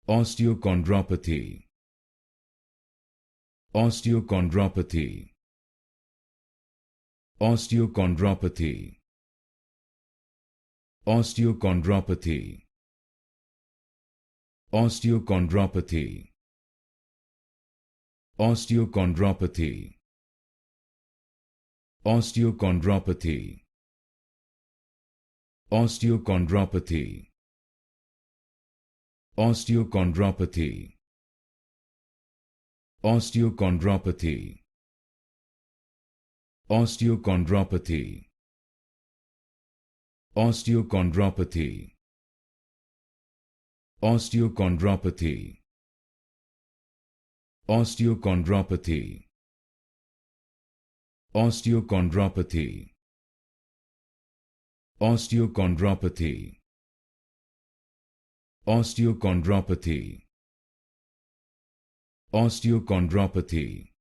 Osteochondropathy. Osteochondropathy. Osteochondropathy. Osteochondropathy. Osteochondropathy. Osteochondropathy. Osteochondropathy. Osteochondropathy. Osteochondropathy. Osteochondropathy. Osteochondropathy. Osteochondropathy. Osteochondropathy. Osteochondropathy. Osteochondropathy. Osteochondropathy. Osteochondropathy. Osteochondropathy.